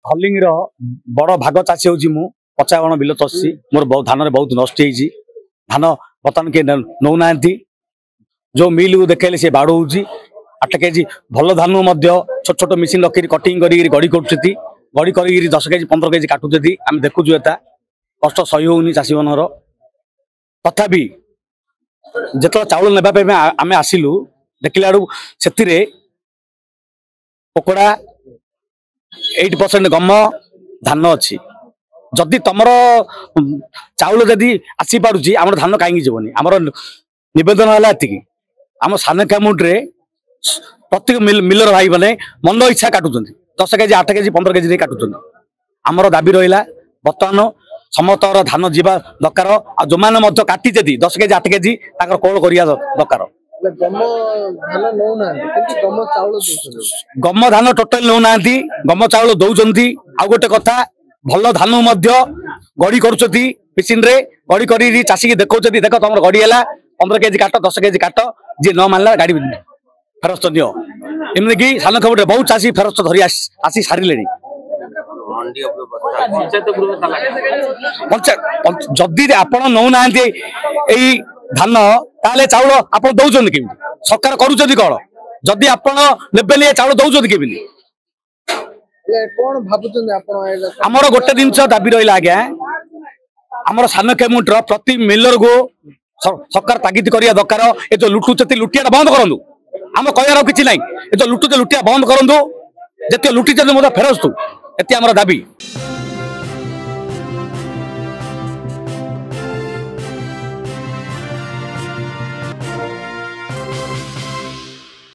हलिंग बड़ भाग चाषी हूँ मु 50 गण बिल चषी मोर धान बहुत नष्ट होती धान बर्तमान किए नौना जो मिल को देखले सी बाड़ हो 8 केजी भल धान छोट छोट मेसीन रखी कटिंग कर गड़ी कर गड़ी कर 10 केजी 15 केजी काटुच्च आम देखुचु एटा कष्ट सही होनी चाषी मनर तथापि जिते चाउल नापे आम आसिलु देखला से पकोड़ा 8% गम धान अच्छी जदि तुमर चाउल जदि आसी पारुची आम धान कहीं जीवनी आमर नवेदन है आम सान कामुट्रे प्रत्येक मिलर भाई मैंने मन इच्छा काटुं 10 केजी 8 केजी 15 केजी काटुं आमर दाबी रहा बर्तमान समस्त धान जीवा दरकार जो मैंने काटी 10 केजी 8 केजी कौन करिया दरकार गम धान टोटाल नौना गम चाउल दौरान आउ गोटे कथा भल धान गड़ी कर मेसीन रे गड़ी कर चाषी देखा देख तुम गड़ी है 15 केजी काट 10 केजी काट जी न मानला गाड़ी फेरस्त नियो एमती सान खबर बहुत चाषी फेरस्त धरी आसी सारे जदि आप नौना धान ताले चाउल आप दौरान केमी सरकार करुँच कौन जदि आप ने चाउल दौरान केमी आमर गोटे जिनस दाबी रहा आज्ञा आमर सान केमुट्र प्रति मिलर को सरकार तागिद करिया दरकार ए जो लुटुचे लुटिया बंद करूँ आम कहर कि ना ये जो लुटुचे लुटिया बंद करूँ जिते लुटिचे फेरस्तु एति आमर दाबी।